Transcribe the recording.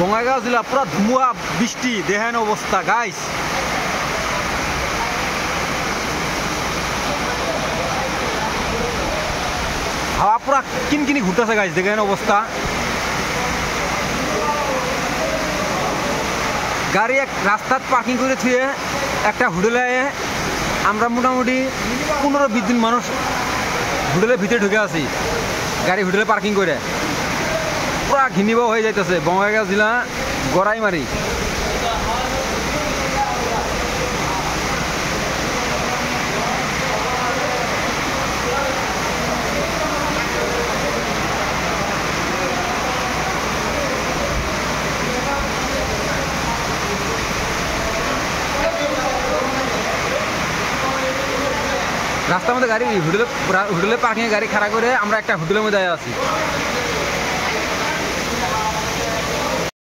বঙ্গাইগাঁও জেলা পুরা ধুমুয়া বৃষ্টি, দেখেন অবস্থা গাইস। হাওয়া পুরা কিনকিনি ঘুরতেছে গাইস, দেখেন অবস্থা। গাড়ি এক রাস্তাত পার্কিং করে থুয়ে একটা হোটেলে আমরা মোটামুটি 15-20 জন মানুষ হোটেলের ভিতরে ঢুকে আছি, গাড়ি হোটেলে পার্কিং করে। পুরা ঘিনিব হয়ে যাইতেছে বঙ্গাইগাঁও জেলা গড়াইমারি। রাস্তার মধ্যে গাড়ি হোটেলে পার্কিং গাড়ি খাড়া করে আমরা একটা হোটেলের মধ্যে আছি।